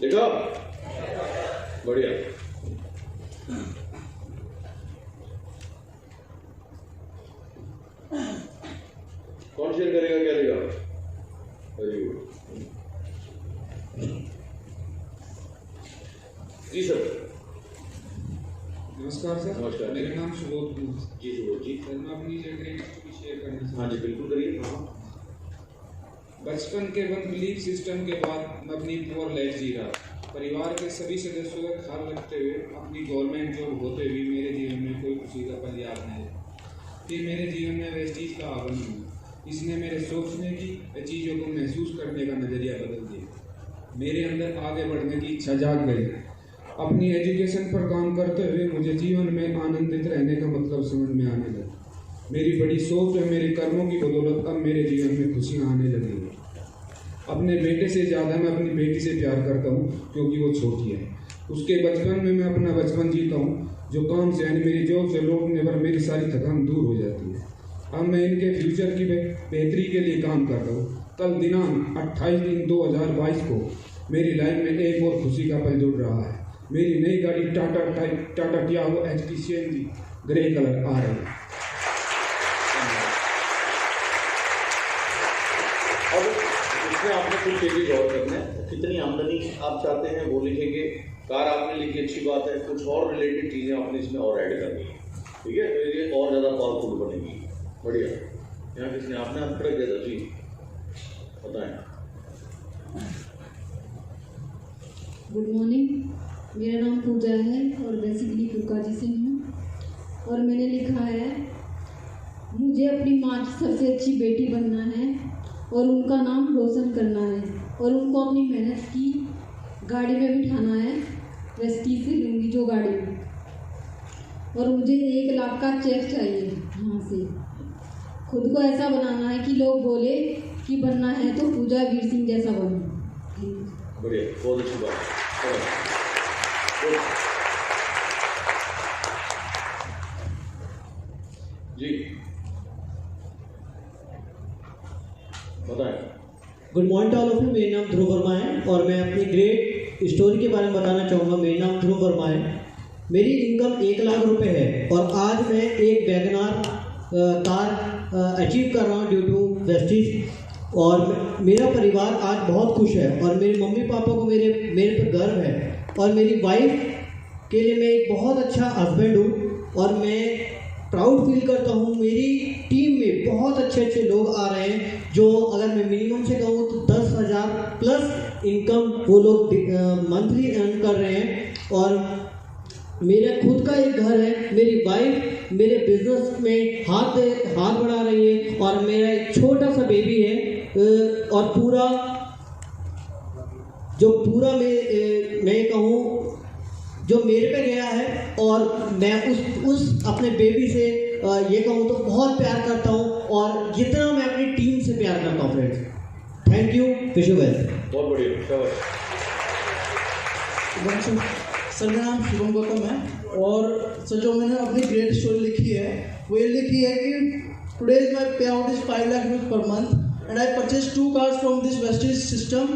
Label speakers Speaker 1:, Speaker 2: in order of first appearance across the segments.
Speaker 1: देखो बढ़िया। कौन शेयर करेगा, क्या देगा? वेरी गुड जी सर।
Speaker 2: नमस्कार सर।
Speaker 1: नमस्कार।
Speaker 2: मेरा नाम सुबोध
Speaker 1: जी सुबोध जी।
Speaker 2: सर, मैं अपनी ग्रेट स्टोरी शेयर करना चाहता हूँ।
Speaker 1: हाँ जी बिल्कुल करिए।
Speaker 2: हाँ, बचपन के वन बिलीफ सिस्टम के बाद मैं अपनी पुअर लाइफ जी रहा। परिवार के सभी सदस्यों का ख्याल रखते हुए अपनी गवर्नमेंट जॉब होते हुए मेरे जीवन में कोई खुशी का पल याद नहीं है। फिर मेरे जीवन में वेस्टीज का आगमन हुआ। इसने मेरे सोचने की, चीज़ों को महसूस करने का नज़रिया बदल दिया। मेरे अंदर आगे बढ़ने की इच्छा जाग गई। अपनी एजुकेशन पर काम करते हुए मुझे जीवन में आनंदित रहने का मतलब समझ में आने लगा। मेरी बड़ी सोच और मेरे कर्मों की बदौलत अब मेरे जीवन में खुशियाँ आने लगी हैं। अपने बेटे से ज़्यादा मैं अपनी बेटी से प्यार करता हूँ क्योंकि वो छोटी है। उसके बचपन में मैं अपना बचपन जीता हूँ। जो काम से यानी मेरी जॉब से लौटने पर मेरी सारी थकान दूर हो जाती है। अब मैं इनके फ्यूचर की बेहतरी के लिए काम कर रहा हूँ। कल दिनांक 28/3/2022 को मेरी लाइफ में एक और खुशी का पल जुड़ रहा है। मेरी नई गाड़ी Tata Tiago HT CNG grey colour आ रही है।
Speaker 1: अब इसमें आपने कुछ चीज़ें गौर करना है। कितनी आमदनी आप चाहते हैं वो लिखेंगे। कार आपने लिखी, अच्छी बात है। कुछ और रिलेटेड चीज़ें आपने इसमें और ऐड करनी है, ठीक है? तो ये और ज़्यादा पावरफुल बनेगी। बढ़िया। यहाँ किसने आपने अंतर दिया था जी, बताएं।
Speaker 3: गुड मॉर्निंग, मेरा नाम पूजा है और बेसिकली कुकाजी से हूँ। और मैंने लिखा है, मुझे अपनी माँ की सबसे अच्छी बेटी बनना है और उनका नाम रोशन करना है और उनको अपनी मेहनत की गाड़ी में बिठाना है। वेस्टीज से लूँगी जो गाड़ी में। और मुझे 1 लाख का चेक चाहिए यहाँ से। खुद को ऐसा बनाना है कि लोग बोले कि बनना है तो पूजा वीर सिंह जैसा बनो।
Speaker 1: बढ़िया, बहुत अच्छी बात है। जी बताएं।
Speaker 4: Good morning all of you. मेरा नाम ध्रुव वर्मा है और मैं अपनी ग्रेट स्टोरी के बारे में बताना चाहूँगा। मेरा नाम ध्रुव वर्मा है। मेरी इनकम 1 लाख रुपए है और आज मैं एक वैगनार कार अचीव कर रहा हूँ ड्यू टू वेस्टीज। और मेरा परिवार आज बहुत खुश है और मेरे मम्मी पापा को मेरे पर गर्व है। और मेरी वाइफ के लिए मैं एक बहुत अच्छा हस्बैंड हूँ और मैं प्राउड फील करता हूँ। मेरी टीम में बहुत अच्छे अच्छे लोग आ रहे हैं जो, अगर मैं मिनिमम से कहूँ तो 10,000 प्लस इनकम वो लोग मंथली अर्न कर रहे हैं। और मेरा खुद का एक घर है। मेरी वाइफ मेरे बिजनेस में हाथ बढ़ा रही है और मेरा एक छोटा सा बेबी है। और पूरा मैं कहूँ जो मेरे पे गया है और मैं उस अपने बेबी से ये कहूँ तो बहुत प्यार करता हूँ और जितना मैं अपनी टीम से प्यार करता हूँ friends. Thank you, wish you well.
Speaker 1: बहुत बढ़िया।
Speaker 5: सर मेरा नाम शुभम गौतम है और सर जो मैंने अपनी ग्रेट स्टोरी लिखी है वो ये लिखी है कि टुडे माय पे out is 5 lakh rupees per month and I purchase 2 cars from this Vestige system,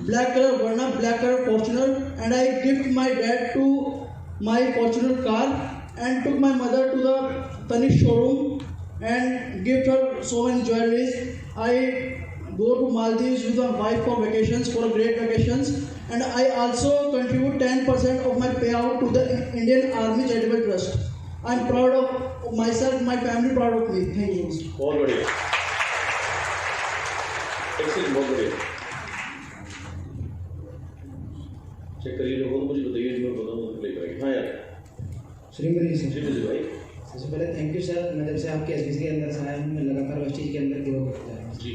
Speaker 5: black color Verna, black color Fortuner, and I gift my dad to my Fortuner car and took my mother to the Tanishq showroom and gift her so many jewelries. I go to Maldives with my wife for vacations, for great vacations, and I also contribute 10% of my payout to the Indian Army Charitable Trust. I'm proud of myself, my family proud of me. Thank you.
Speaker 1: बहुत बढ़िया, excellent, बहुत बढ़िया। Check करिए लोगों को, मुझे बताइए जो मैं बताऊँ ले पाएगी। हाँ यार
Speaker 6: श्रीमती
Speaker 1: जी भाई,
Speaker 6: सबसे पहले थैंक यू सर। मैं जब से आपके SBC के अंदर से आया हूँ, मैं लगातार वेस्टीज के अंदर ग्रो करता है
Speaker 1: जी।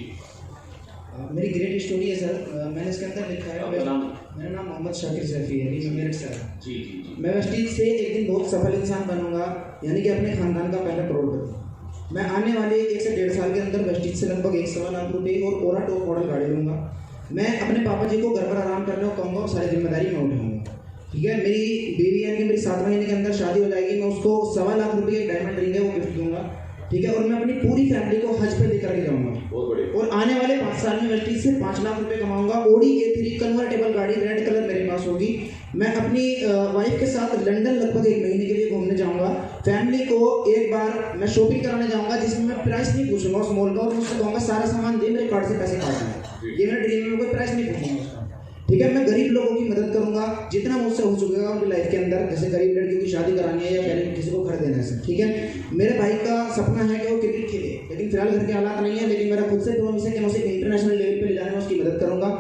Speaker 6: मेरी ग्रेट स्टोरी है सर। मैंने इसके अंदर लिखा है, मेरा नाम मोहम्मद शाकिर सैफी है, मैं मेरठ से आया।
Speaker 1: जी जी जी।
Speaker 6: मैं वेस्टीज से एक दिन बहुत सफल इंसान बनूंगा, यानी कि अपने खानदान का पहला करोड़पति। मैं आने वाले 1 से 1.5 साल के अंदर वेस्टीज से लगभग 1 सवा लाख रुपये और ओला टॉप मॉडल गाड़ी लूँगा। मैं अपने पापा जी को घर पर आराम करने को कहूँगा और सारी जिम्मेदारी मैं उठाऊंगा। ठीक है, मेरी बेबी यानी कि मेरी 7 महीने के अंदर शादी हो जाएगी, मैं उसको 1.25 लाख रुपये एक डायमंड रिंग है वो गिफ्ट दूंगा। ठीक है, और मैं अपनी पूरी फैमिली को हज पे लेकर के जाऊंगा।
Speaker 1: बहुत बढ़िया।
Speaker 6: और आने वाले 5 साल में वेस्टीज से 5 लाख रुपए कमाऊंगा। Audi A3 कन्वर्टेबल गाड़ी रेड कलर मेरे पास होगी। मैं अपनी वाइफ के साथ लंदन लगभग 1 महीने के लिए घूमने जाऊंगा। फैमिली को एक बार मैं शॉपिंग कराने जाऊंगा जिसमें मैं प्राइस नहीं पूछूंगा उस मॉल का, और उससे कहूँगा सारा सामान दे, मेरे कार्ड से पैसे काटना है। ये मेरा ड्रीम है, कोई प्राइस नहीं पूछूंगा उसका। ठीक है, मैं गरीब लोगों की मदद करूंगा जितना मुझसे हो चुकेगा उनकी लाइफ के अंदर, जैसे गरीब लड़कियों की शादी करानी है या गरीब किसी को घर देना है। ठीक है, मेरे भाई का सपना है कि वो क्रिकेट खेले, लेकिन फिलहाल घर के हालात नहीं है, लेकिन मेरा खुद से प्रॉमिस है कि मैं उसे इंटरनेशनल लेवल पे ले जाने में उसकी मदद करूंगा।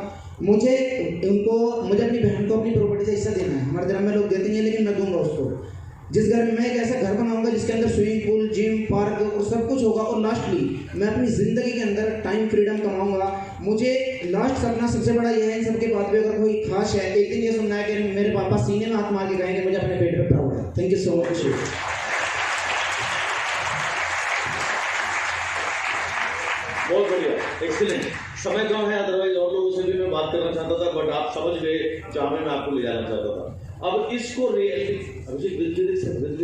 Speaker 6: मुझे अपनी बहन को अपनी प्रॉपर्टी से हिस्सा देना है। हमारे धर्म में लोग देते नहीं है, लेकिन मैं दूंगा उसको। जिस घर में मैं एक ऐसा घर बनाऊंगा जिसके अंदर स्विमिंग पूल, जिम, पार्क और सब कुछ होगा। और लास्टली मैं अपनी ज़िंदगी के अंदर टाइम फ्रीडम कमाऊंगा। मुझे लास्ट सपना सबसे बड़ा ये है, इन सबके बाद भी अगर कोई खास है, एक दिन ये सुनना है कि मेरे पापा सीने में हाथ मार के कहेंगे मुझे अपने पेट पे प्राउड है। Thank you so much.
Speaker 1: बहुत बढ़िया, एक्सीलेंट। समय कम है, अदरवाइज और लोगों से भी मैं बात करना चाहता था, बट आप समझ गए जहाँ मैं आपको ले जाना चाहता था। अब इसको रियलिटी अभिषेक विद लिरिक्स है विद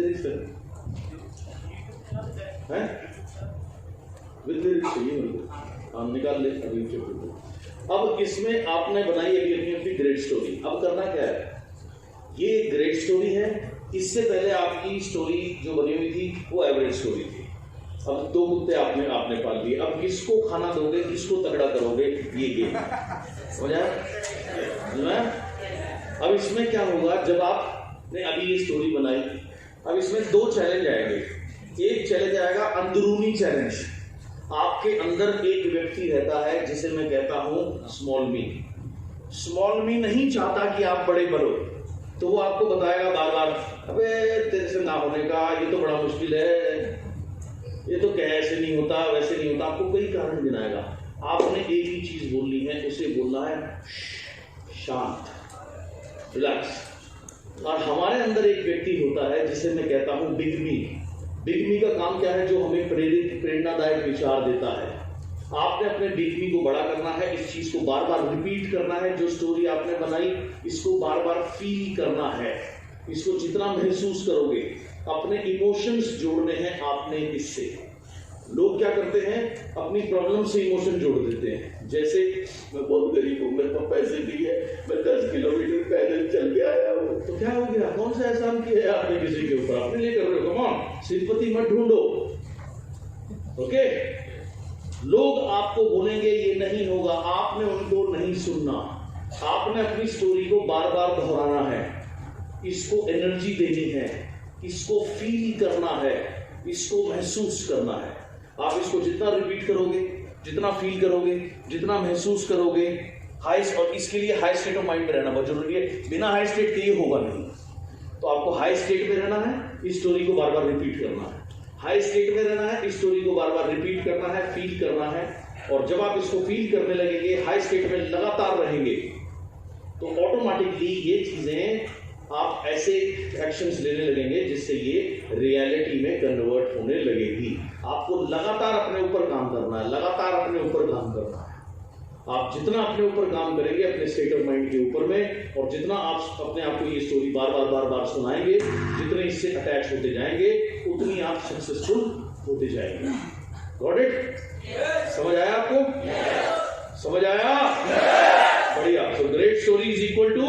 Speaker 1: लिरिक्स चाहिए मुझे, हम निकाल ले अभी। अब इसमें आपने बनाई अभी अपनी ग्रेट स्टोरी। अब करना क्या है, ये ग्रेट स्टोरी है। इससे पहले आपकी स्टोरी जो बनी हुई थी वो एवरेज स्टोरी थी। अब 2 कुत्ते आपने पाल लिए, अब किसको खाना दोगे, किसको तगड़ा करोगे, ये गेम हो जाए। अब इसमें क्या होगा, जब आपने अभी ये स्टोरी बनाई, अब इसमें 2 चैलेंज आएंगे। एक चैलेंज आएगा अंदरूनी चैलेंज। आपके अंदर एक व्यक्ति रहता है जिसे मैं कहता हूं स्मॉल मी। स्मॉल मी नहीं चाहता कि आप बड़े बनो, तो वो आपको बताएगा बार बार, अबे तेरे से ना होने का, ये तो बड़ा मुश्किल है, ये तो कैसे नहीं होता, वैसे नहीं होता, आपको कई कारण गिनाएगा। आपने एक ही चीज बोलनी है, उसे बोलना है शांत, रिलैक्स। और हमारे अंदर एक व्यक्ति होता है जिसे मैं कहता हूं बिग मी। बिग मी का काम क्या है, जो हमें प्रेरणादायक विचार देता है। आपने अपने बिग मी को बड़ा करना है, इस चीज को बार बार रिपीट करना है। जो स्टोरी आपने बनाई इसको बार बार फील करना है। इसको जितना महसूस करोगे, अपने इमोशंस जोड़ने हैं आपने इससे। लोग क्या करते हैं, अपनी प्रॉब्लम से इमोशन जोड़ देते हैं। जैसे मैं बहुत गरीब हूँ, मेरे पास पैसे नहीं है, मैं 10 किलोमीटर पैदल चल के आया हूँ, तो क्या हो गया, कौन सा एहसान किया है आपने किसी के ऊपर, अपने लिए कर रहे हो। कम ऑन, सिंपैथी मत ढूंढो। ओके, लोग आपको बोलेंगे ये नहीं होगा, आपने उनको नहीं सुनना। आपने अपनी स्टोरी को बार बार दोहराना है, इसको एनर्जी देनी है, इसको फील करना है, इसको महसूस करना है। आप इसको जितना रिपीट करोगे, जितना फील करोगे, जितना महसूस करोगे, हाई, और इसके लिए हाई स्टेट ऑफ माइंड में रहना बहुत जरूरी है। बिना हाई स्टेट के ये होगा नहीं, तो आपको हाई स्टेट में रहना है, इस स्टोरी को बार बार रिपीट करना है। हाई स्टेट में रहना है, इस स्टोरी को बार बार रिपीट करना है, फील करना है। और जब आप इसको फील करने लगेंगे, हाई स्टेट में लगातार रहेंगे, तो ऑटोमेटिकली ये चीजें आप ऐसे एक्शंस लेने लगेंगे जिससे ये रियलिटी में कन्वर्ट होने लगेगी। आपको लगातार अपने ऊपर काम करना है, लगातार अपने ऊपर काम करना है। आप जितना अपने ऊपर काम करेंगे, अपने स्टेट ऑफ माइंड के ऊपर में, और जितना आप अपने आप को ये स्टोरी बार बार सुनाएंगे, जितने इससे अटैच होते जाएंगे, उतनी आप सक्सेसफुल होते जाएंगे। Got it? समझ आया आपको? समझ आया? बढ़िया। So great story is equal to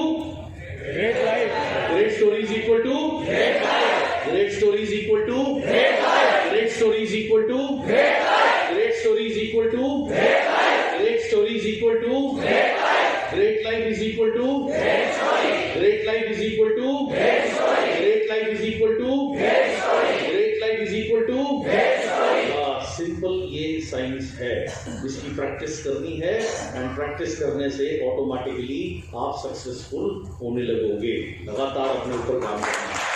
Speaker 1: great life. Great story is equal to great life. Great story is equal to great life. Great story is equal to great life. Great story is equal to great life. Great story is equal to great life. Great life is equal to great story. Great life is equal to great story. Great life is equal to great story. Great life is equal to great story. Simple ये science है, इसकी practice करनी है, and practice करने से automatically आप successful होने लगोगे। लगातार अपने ऊपर काम करना है।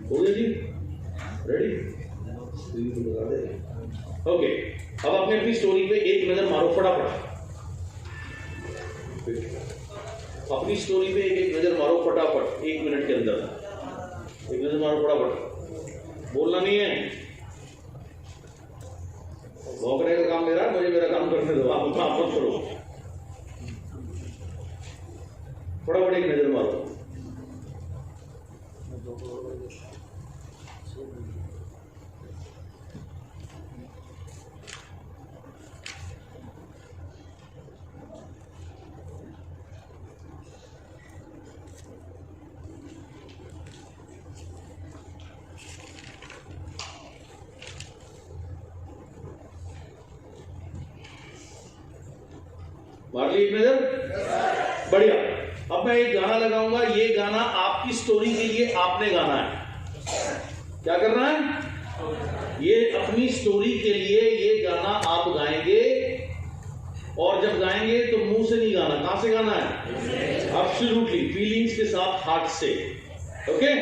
Speaker 1: हो गया जी? रेडी? ओके, अब आपने अपनी स्टोरी पे एक नजर मारो फटाफट। अपनी स्टोरी पे एक नजर मारो फटाफट, 1 मिनट के अंदर एक नजर मारो फटाफट। बोलना नहीं है, भौंकने का काम मेरा है, मुझे मेरा काम करने दो, आप काम मत करो। फटाफट एक नजर मारो। मार ली एक नजर, बढ़िया। अब मैं एक गाना लगाऊंगा, ये गाना आपकी स्टोरी के लिए आपने गाना है। क्या करना है? ये अपनी स्टोरी के लिए ये गाना आप गाएंगे, और जब गाएंगे तो मुंह से नहीं गाना, कहां से गाना है? एब्सोल्युटली फीलिंग्स के साथ, हार्ट से। ओके,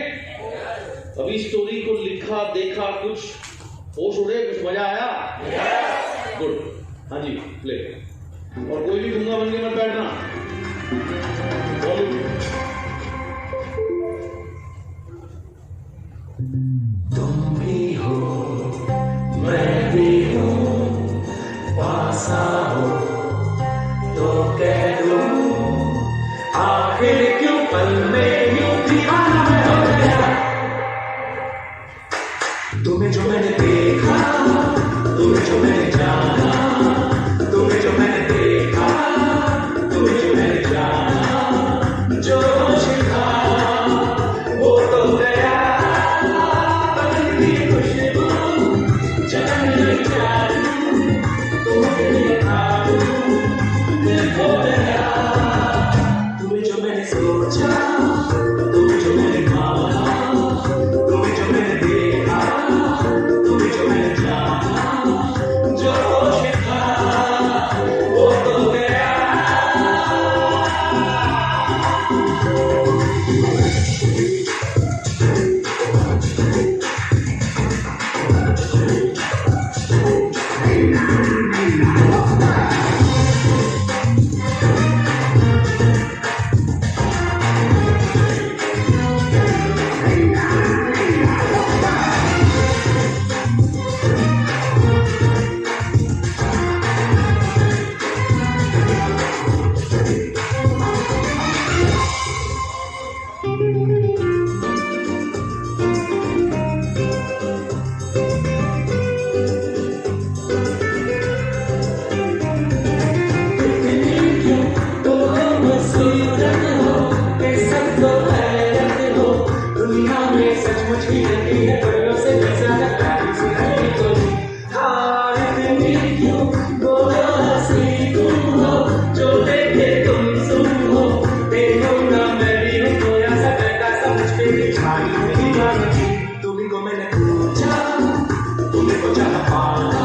Speaker 1: अभी स्टोरी को लिखा, देखा, कुछ होश उड़े, कुछ मजा आया? गुड, हाँ जी प्ले। और कोई भी गूंगा बन के मत बैठना।
Speaker 7: तुम भी हो, मैं भी हूँ, पास आओ तो कह दूं, आखिर क्यों पल में यूं दीवाना मैं हो गया। तुम्हें जो मैंने देखा, तुम्हें जो मैंने जाना, तुम्हें जो मैंने देखा, तुम्हें जो मैंने जाना, जो शिखा वो तो गया, बदलती खुशबू जन्म नहीं चालू, तुम्हें देखा दिल खो गया। तुम्हें जो मैंने सोचा, तुम्हें जो मैंने माना, तुम्हें जो मैंने देखा, तुम्हें जो मैंने जाना, जो शिखा वो तो गया। तुम्ही को मैंने पूछा, तुम्हें को चाहा पाना,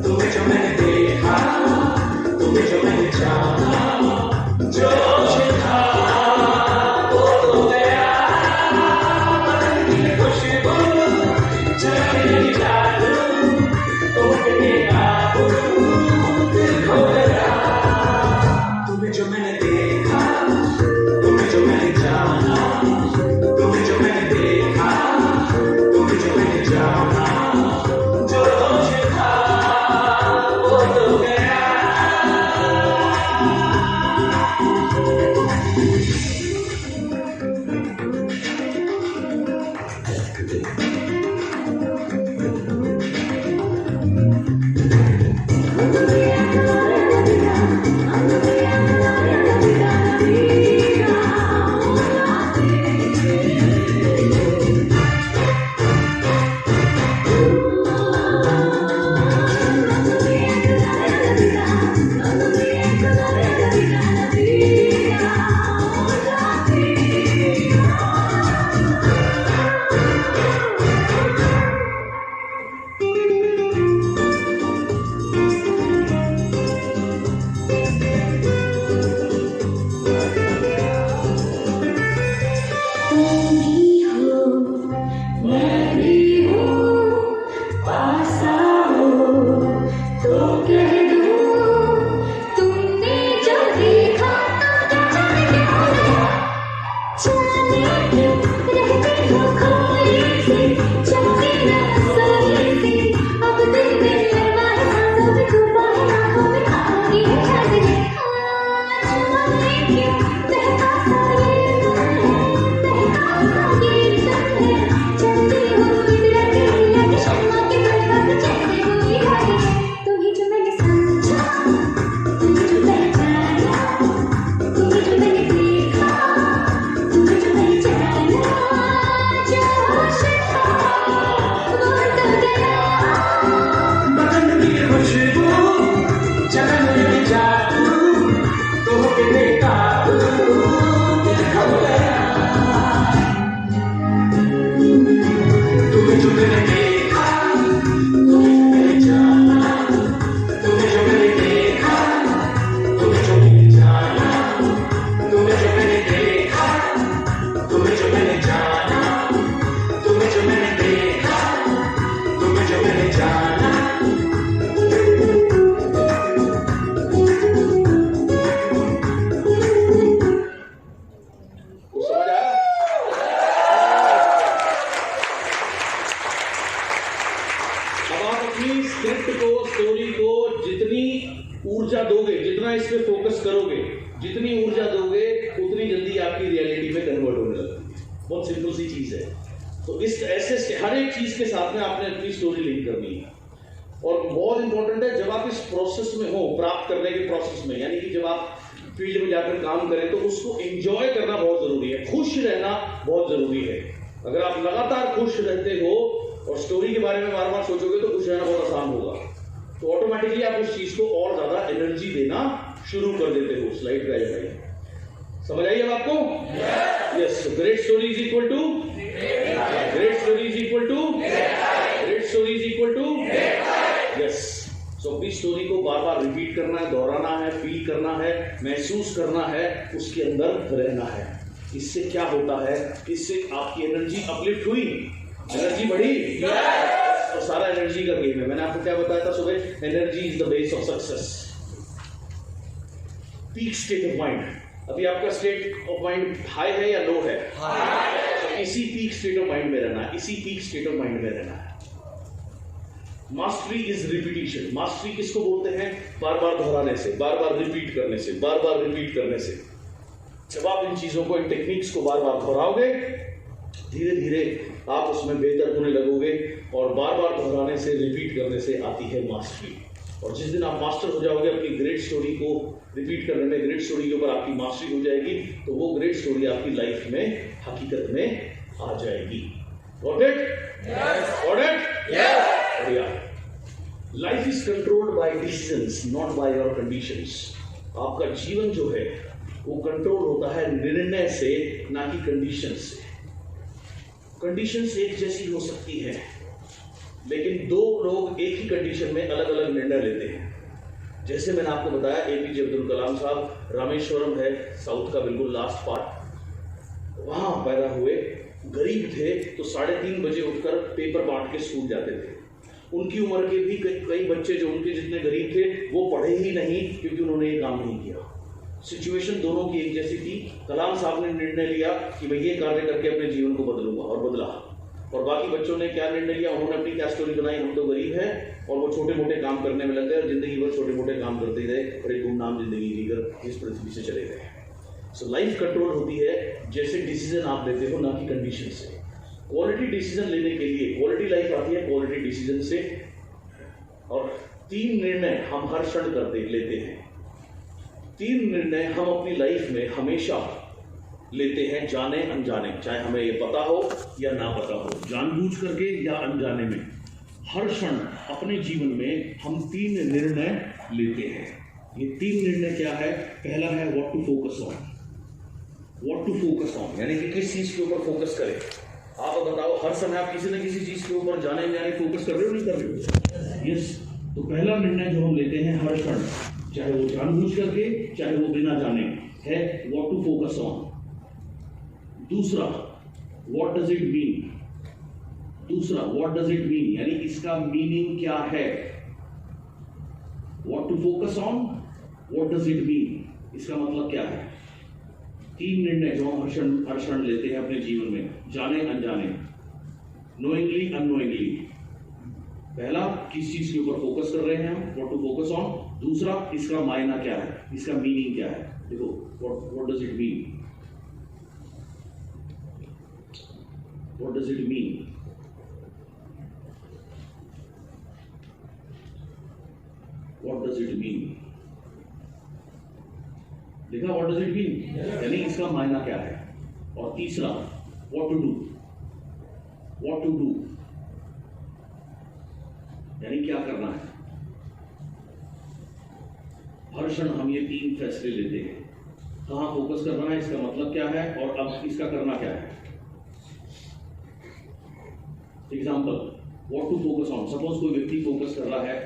Speaker 7: तुम्हें जो मैंने देखा, तुम्हें जो मैंने जाना, जो शिखा वो तो गया, बदलती खुशबू जन्म नहीं चालू, तुम्हें काबू दिल खो गया। तुम्हें जो मैंने देखा, तुम्हें जो मैंने जाना, तुम्हें जो मैंने देखा, तुम्हें जो मैंने जाना, जो शिखा वो तो गया।
Speaker 8: रहते हो खोए से
Speaker 1: स्टोरी को जितनी ऊर्जा दोगे, जितना इस पे फोकस करोगे, जितनी ऊर्जा दोगे, उतनी जल्दी आपकी रियलिटी में कन्वर्ट होने लगती है। बहुत सिंपल सी चीज है। तो इस ऐसे हर एक चीज के साथ में आपने अपनी स्टोरी लिंक करनी है। और बहुत इंपॉर्टेंट है, जब आप इस प्रोसेस में हो, प्राप्त करने के प्रोसेस में, यानी कि जब आप फील्ड में जाकर काम करें, तो उसको एंजॉय करना बहुत जरूरी है, खुश रहना बहुत जरूरी है। अगर आप लगातार खुश रहते हो और स्टोरी के बारे में बार बार सोचोगे, तो खुश रहना बहुत आसान होगा। तो ऑटोमेटिकली आप उस चीज को और ज्यादा एनर्जी देना शुरू कर देते हो। स्लाइड पे आइए, समझ आई अब आपको? Yes. Great story is equal to great story is equal to great story is equal to yes. So अपनी स्टोरी को बार बार रिपीट करना है, दोहराना है, फील करना है, महसूस करना है, उसके अंदर रहना है। इससे क्या होता है? इससे आपकी एनर्जी अपलिफ्ट हुई, एनर्जी बढ़ी, और सारा एनर्जी का गेम है। मैंने आपको क्या बताया था सुबह? Energy is the base of success. Peak state of mind. अभी आपका स्टेट ऑफ माइंड हाई है या लो है? हाई। इसी पीक स्टेट ऑफ माइंड में रहना है, इसी पीक स्टेट ऑफ माइंड में रहना है। Mastery is repetition. मास्टरी किसको बोलते हैं? बार बार दोहराने से, बार बार रिपीट करने से, बार बार रिपीट करने से। जब आप इन चीजों को, इन टेक्निक्स को बार बार दोहराओगे, धीरे धीरे आप उसमें बेहतर होने लगोगे। और बार बार दोहराने से, रिपीट करने से आती है मास्टरी। और जिस दिन आप मास्टर हो जाओगे, अपनी ग्रेट स्टोरी को रिपीट करने में, ग्रेट स्टोरी के ऊपर आपकी मास्टरी हो जाएगी, तो वो ग्रेट स्टोरी आपकी लाइफ में हकीकत में आ जाएगी। Got it? Yes. Got it? Yes. बढ़िया। Life is controlled by decisions, not by your conditions. आपका जीवन जो है वो कंट्रोल होता है निर्णय से, ना कि कंडीशन से। कंडीशंस एक जैसी हो सकती है, लेकिन दो लोग एक ही कंडीशन में अलग अलग निर्णय लेते हैं। जैसे मैंने आपको बताया, एपीजे अब्दुल कलाम साहब, रामेश्वरम है साउथ का बिल्कुल लास्ट पार्ट, वहां पैदा हुए, गरीब थे, तो 3:30 बजे उठकर पेपर बांट के स्कूल जाते थे। उनकी उम्र के भी कई बच्चे जो उनके जितने गरीब थे, वो पढ़े ही नहीं, क्योंकि उन्होंने ये काम नहीं किया। सिचुएशन दोनों की एक जैसी थी। कलाम साहब ने निर्णय लिया कि मैं ये कार्य करके अपने जीवन को बदलूंगा, और बदला। और बाकी बच्चों ने क्या निर्णय लिया? उन्होंने अपनी क्या स्टोरी बनाई? हम तो गरीब हैं, और वो छोटे मोटे काम करने में लग गए, और जिंदगी भर छोटे मोटे काम करते रहे, और एक गुमनाम जिंदगी जीकर इस पृथ्वी से चले गए। सो लाइफ कंट्रोल होती है जैसे डिसीजन आप लेते हो, ना कि कंडीशन से। क्वालिटी डिसीजन लेने के लिए क्वालिटी लाइफ आती है क्वालिटी डिसीजन से। और 3 निर्णय हम हर क्षण लेते हैं। 3 निर्णय हम अपनी लाइफ में हमेशा लेते हैं, जाने अनजाने, चाहे हमें ये पता हो या ना पता हो, जानबूझ करके या अनजाने में। हर क्षण अपने जीवन में हम 3 निर्णय लेते हैं। ये 3 निर्णय क्या है? पहला है what to focus on. What to focus on यानी कि किस चीज के ऊपर फोकस करें। आप बताओ, हर समय आप किसी न किसी चीज के ऊपर जाने अनजाने फोकस कर रहे हो, नहीं कर रहे हो? यस। तो पहला निर्णय जो हम लेते हैं हर क्षण, चाहे वो जानबूझ करके, चाहे वो बिना जाने, है व्हाट टू फोकस ऑन। दूसरा, व्हाट डज इट मीन। दूसरा, व्हाट डज इट मीन यानी इसका मीनिंग क्या है। What to focus on, what does it mean, इसका मतलब क्या है। 3 निर्णय जो हम हर क्षण लेते हैं अपने जीवन में, जाने अनजाने, नोइंगली अननोइंगली। पहला, किस चीज के ऊपर फोकस कर रहे हैं हम, व्हाट टू फोकस ऑन। दूसरा, इसका मायना क्या है, इसका मीनिंग क्या है। देखो, what does it mean, what does it mean. What does it mean, देखा व्हाट डज इट मीन यानी इसका मायना क्या है। और तीसरा, what to do. What to do यानी क्या करना है। हर क्षण हम ये 3 फैसले लेते हैं, कहां फोकस करना है, इसका मतलब क्या है, और अब इसका करना क्या है। Example, what to focus on. Suppose कोई व्यक्ति फोकस कर रहा है,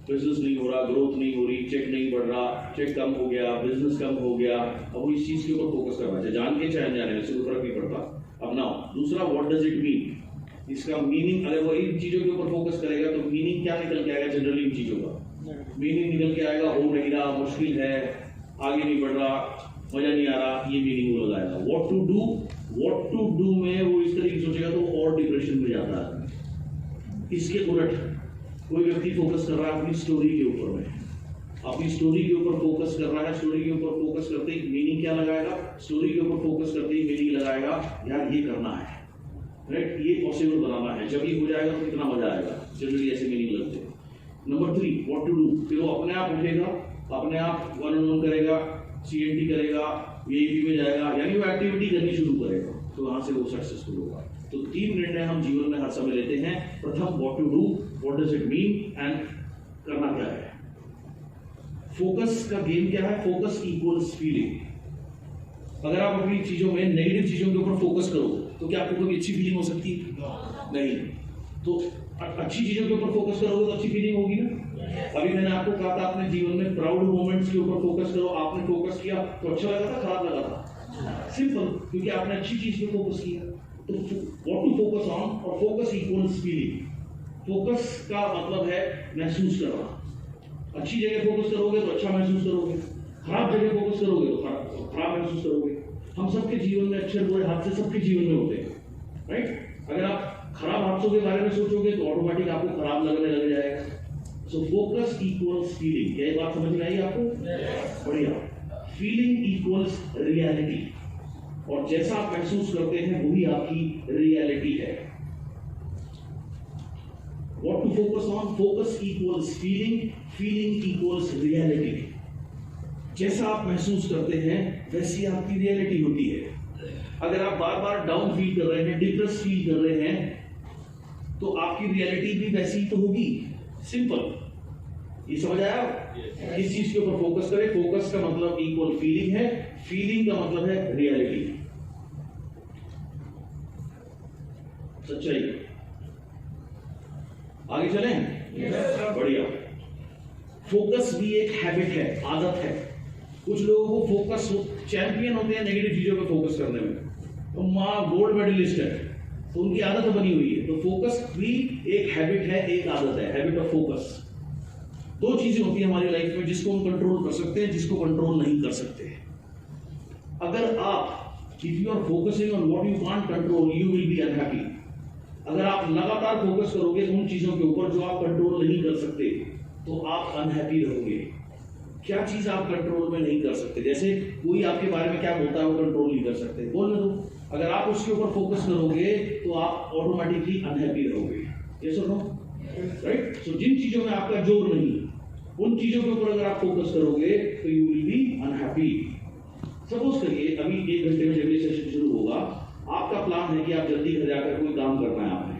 Speaker 1: बिजनेस नहीं हो रहा, ग्रोथ नहीं हो रही, चेक नहीं बढ़ रहा, चेक कम हो गया, बिजनेस कम हो गया, अब वो इस चीज के ऊपर फोकस कर रहा है, जान के चाहे जाने में, इससे कोई फर्क नहीं पड़ता। अब नाउ दूसरा, व्हाट डज इट मीन, इसका मीनिंग। अगर वो इन चीजों के ऊपर फोकस करेगा तो मीनिंग क्या निकल के आएगा? जनरली इन चीजों का मीनिंग निकल के आएगा, हो नहीं रहा, मुश्किल है, आगे नहीं बढ़ रहा, मजा नहीं आ रहा, ये मीनिंग वो लगाएगा। What to do, what to do में वो इस तरीके से सोचेगा तो वो और डिप्रेशन में जाता है। इसके उलट कोई व्यक्ति फोकस कर रहा है अपनी स्टोरी के ऊपर में, अपनी स्टोरी के ऊपर फोकस कर रहा है, स्टोरी के ऊपर फोकस करते ही मीनिंग क्या लगाएगा, स्टोरी के ऊपर फोकस करते ही मीनिंग लगाएगा, यार ये करना है, राइट, ये पॉसिबल बनाना है, जब ये हो जाएगा तो कितना मजा आएगा, जनरली ऐसे मीनिंग लगते हैं। नंबर 3, व्हाट टू डू, फिर वो अपने आप उठेगा, अपने आप 1-on-1 करेगा, CNT करेगा, AEP में जाएगा, यानी वो एक्टिविटी करनी शुरू करेगा, तो वहां से वो सक्सेसफुल होगा। तो 3 निर्णय हम जीवन में हर समय लेते हैं। प्रथम, what to do, what does it mean, and करना क्या है। फोकस का गेम क्या है, फोकस इक्वल्स फीलिंग। अगर आप अपनी चीजों में नेगेटिव चीजों के ऊपर फोकस करो तो क्या आपको कभी अच्छी फीलिंग हो सकती है? नहीं। तो अच्छी चीजों के ऊपर फोकस करोगे तो अच्छी फीलिंग होगी ना। अभी मैंने आपको कहा था अपने जीवन में प्राउड मोमेंट्स के ऊपर फोकस करो, आपने फोकस किया तो अच्छा लगा था, खराब लगा था? सिंपल, क्योंकि आपने अच्छी चीज पे फोकस किया। तो व्हाट टू फोकस ऑन, और फोकस इक्वल्स फीलिंग। फोकस का मतलब है महसूस करना। अच्छी जगह फोकस करोगे तो अच्छा महसूस करोगे, खराब जगह फोकस करोगे तो खराब महसूस करोगे। हम सबके जीवन में अच्छे बुरे हादसे सबके जीवन में होते हैं, राइट। अगर आप खराब हादसों के बारे में सोचोगे तो ऑटोमेटिक आपको खराब लगने लग जाएगा। So focus equals feeling. क्या ये बात समझ में आई आपको? बढ़िया। फीलिंग इक्वल्स रियलिटी, और जैसा आप महसूस करते हैं वही आपकी रियलिटी है। What to focus on? Focus equals feeling, feeling equals reality. जैसा आप महसूस करते हैं वैसी आपकी रियलिटी होती है। अगर आप बार बार डाउन फील कर रहे हैं, डिप्रेस फील कर रहे हैं, तो आपकी रियलिटी भी वैसी तो होगी। सिंपल, ये समझ आया? किस चीज के ऊपर फोकस करें? फोकस का मतलब इक्वल फीलिंग है, फीलिंग का मतलब है रियलिटी, सच्चाई। आगे चलें? बढ़िया। फोकस भी एक हैबिट है, आदत है। कुछ लोगों को फोकस, चैंपियन होते हैं नेगेटिव चीजों पे फोकस करने में, तो गोल्ड मेडलिस्ट है, तो उनकी आदत बनी हुई है। तो फोकस भी एक हैबिट है, एक आदत है, हैबिट ऑफ फोकस। 2 चीजें होती है हमारी लाइफ में जिसको हम कंट्रोल कर सकते हैं, जिसको कंट्रोल नहीं कर सकते। अगर आप, if you are focusing on what you can't control, you will be unhappy. अगर आप लगातार फोकस करोगे उन चीजों के ऊपर जो आप कंट्रोल नहीं कर सकते, तो आप अनहैप्पी रहोगे। क्या चीज आप कंट्रोल में नहीं कर सकते? जैसे कोई आपके बारे में क्या बोलता है वो कंट्रोल नहीं कर सकते, बोलने दो। अगर आप उसके ऊपर फोकस करोगे तो आप ऑटोमेटिकली अनहैप्पी रहोगे। यस और नो? राइट। सो जिन चीजों में आपका जोर नहीं, उन चीजों के ऊपर अगर आप फोकस करोगे तो you will be unhappy. Suppose करिए अभी 1 घंटे में जब ये सेशन शुरू होगा, आपका प्लान है कि आप जल्दी घर जाकर कोई काम करना है आपने।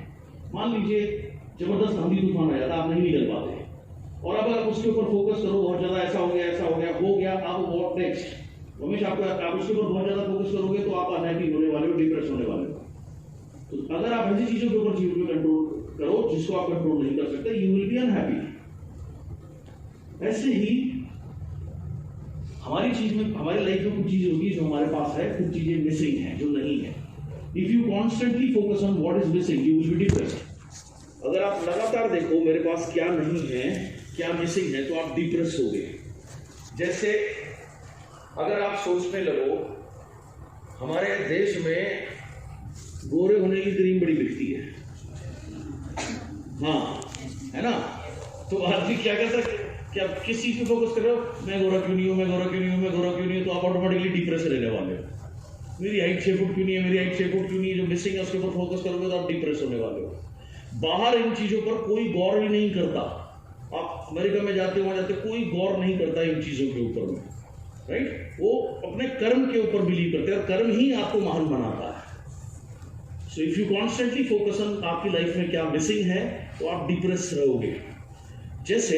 Speaker 1: मान लीजिए जबरदस्त आंधी तूफान आ जाता, आप नहीं निकल पाते, और अब आप उसके ऊपर फोकस करो, बहुत ज्यादा ऐसा हो गया, अब व्हाट नेक्स्ट? हमेशा आप उसके ऊपर बहुत ज्यादा फोकस करोगे तो आप अनहैप्पी होने वाले हो, डिप्रेस होने वाले हो। तो अगर आप ऐसी चीजों के ऊपर जीवन में कंट्रोल करो जिसको आप कंट्रोल नहीं कर सकते, यू विल बी अनहैप्पी। ऐसे ही हमारी चीज में, हमारी लाइफ में कुछ चीजें होगी जो हमारे पास है, कुछ चीजें मिसिंग है जो नहीं है। If you constantly focus on what is missing, you will be depressed. अगर आप लगातार देखो मेरे पास क्या नहीं है, क्या मिसिंग है, तो आप डिप्रेस हो गए। जैसे अगर आप सोचने लगो, हमारे देश में गोरे होने की क्रीम बड़ी बिकती है, हाँ, है ना? तो आदमी क्या कहता है कि आप किस चीज पे फोकस कर रहे हो? मैं गोरा क्यों नहीं हूं, मैं गोरा क्यों नहीं हूं, मैं गोरा क्यों नहीं हूं, तो आप ऑटोमेटिकली डिप्रेस रहने वाले हो। मेरी हाइट 6 फुट क्यों नहीं है, मेरी हाइट 6 फुट क्यों नहीं है, जो मिसिंग है उसके ऊपर फोकस करोगे तो आप डिप्रेस होने वाले हो। बाहर इन चीजों पर कोई गौर ही नहीं करता। आप अमेरिका में जाते, वहां जाते, कोई गौर नहीं करता इन चीजों के ऊपर में, राइट? वो अपने कर्म के ऊपर बिलीव करते हैं और कर्म ही आपको महान बनाता है। So if you constantly focus on आपकी लाइफ में क्या मिसिंग है, तो आप डिप्रेस रहोगे। जैसे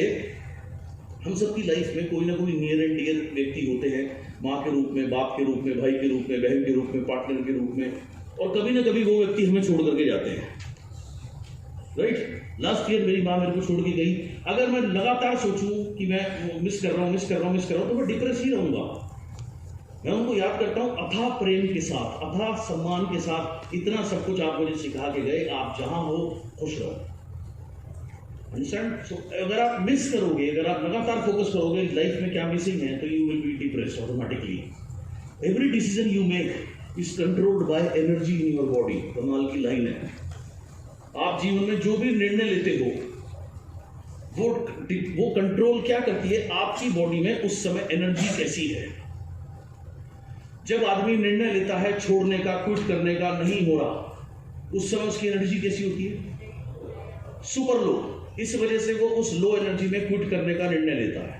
Speaker 1: हम सबकी लाइफ में कोई ना कोई नियर एंड डियर व्यक्ति होते हैं, माँ के रूप में, बाप के रूप में, भाई के रूप में, बहन के रूप में, पार्टनर के रूप में, और कभी ना कभी वो व्यक्ति हमें छोड़ करके जाते हैं, राइट? लास्ट ईयर मेरी माँ मेरे को छोड़ के गई। अगर मैं लगातार सोचूं कि मैं मिस कर रहा हूं, तो मैं डिप्रेस ही रहूंगा। मैं उनको याद करता हूं अथाह प्रेम के साथ, अथाह सम्मान के साथ, इतना सब कुछ आप मुझे सिखा के गए, आप जहां हो खुश रहो। अंडरस्टैंड? सो अगर आप मिस करोगे, अगर आप लगातार फोकस करोगे लाइफ में क्या मिसिंग है, तो you will be depressed automatically. Every decision you make is controlled by energy in your body. कमाल की लाइन है। आप जीवन में जो भी निर्णय लेते हो, वो कंट्रोल क्या करती है, आपकी बॉडी में उस समय एनर्जी कैसी है। जब आदमी निर्णय लेता है छोड़ने का, क्विट करने का, नहीं हो रहा, उस समय उसकी एनर्जी कैसी होती है, सुपर लो। इस वजह से वो उस लो एनर्जी में क्विट करने का निर्णय लेता है।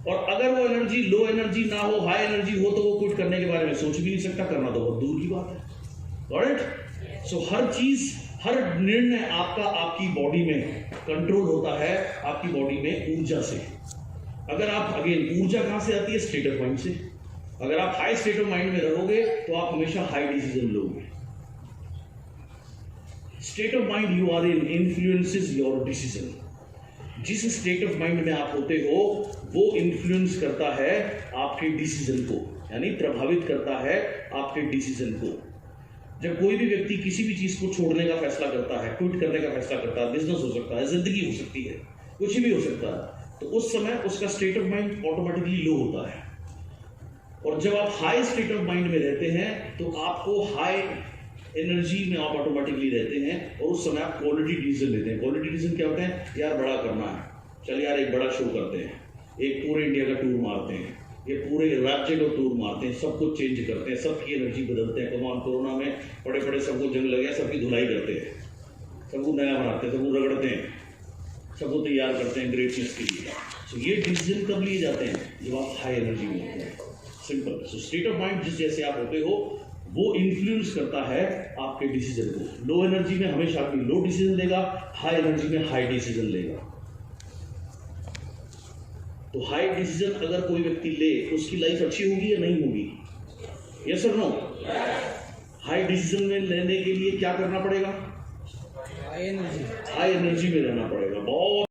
Speaker 1: और अगर वो एनर्जी लो एनर्जी ना हो, हाई एनर्जी हो, तो वो क्विट करने के बारे में सोच भी नहीं सकता, करना तो बहुत दूर की बात है। ऑलराइट, सो हर चीज, हर निर्णय आपका आपकी बॉडी में कंट्रोल होता है, आपकी बॉडी में ऊर्जा से। अगर आप, अगेन, ऊर्जा कहां से आती है, स्टेट ऑफ माइंड से। अगर आप हाई स्टेट ऑफ माइंड में रहोगे तो आप हमेशा हाई डिसीजन लोगे। State of mind you are in influences your decision. जिस स्टेट ऑफ माइंड में आप होते हो वो इन्फ्लुएंस करता है आपके डिसीजन को, यानी प्रभावित करता है आपके डिसीजन को। जब कोई भी व्यक्ति किसी भी चीज को छोड़ने का फैसला करता है, क्विट करने का फैसला करता है, बिजनेस हो सकता है, जिंदगी हो सकती है, कुछ भी हो सकता है, तो उस समय उसका स्टेट ऑफ माइंड ऑटोमेटिकली लो होता है। और जब आप हाई स्टेट ऑफ माइंड में रहते हैं तो आपको हाई एनर्जी में आप ऑटोमेटिकली रहते हैं, और उस समय आप क्वालिटी डिसीजन लेते हैं। क्वालिटी डिसीजन क्या होते हैं, यार बड़ा करना है, चल यार एक बड़ा शो करते हैं, एक पूरे इंडिया का टूर मारते हैं, ये पूरे राज्य का टूर मारते हैं, सब कुछ चेंज करते हैं, सबकी एनर्जी बदलते हैं। कमान कोरोना में बड़े बड़े सबको जंग लगे, सबकी धुलाई करते हैं, सबको नया बनाते हैं, सबको रगड़ते हैं, सबको तैयार करते हैं ग्रेटनेस के लिए। सो ये डिसीजन कब लिए जाते हैं, जब आप हाई एनर्जी में होते हैं। Simple. So state of mind जिस जैसे आप होते हो वो इन्फ्लुएंस करता है आपके डिसीजन को। लो एनर्जी में हमेशा आदमी लो डिसीजन लेगा, हाई एनर्जी में हाई डिसीजन लेगा। तो हाई डिसीजन अगर कोई व्यक्ति ले तो उसकी लाइफ अच्छी होगी या नहीं होगी, यस और नो? हाई डिसीजन में लेने के लिए क्या करना पड़ेगा, हाई एनर्जी में रहना पड़ेगा। बहुत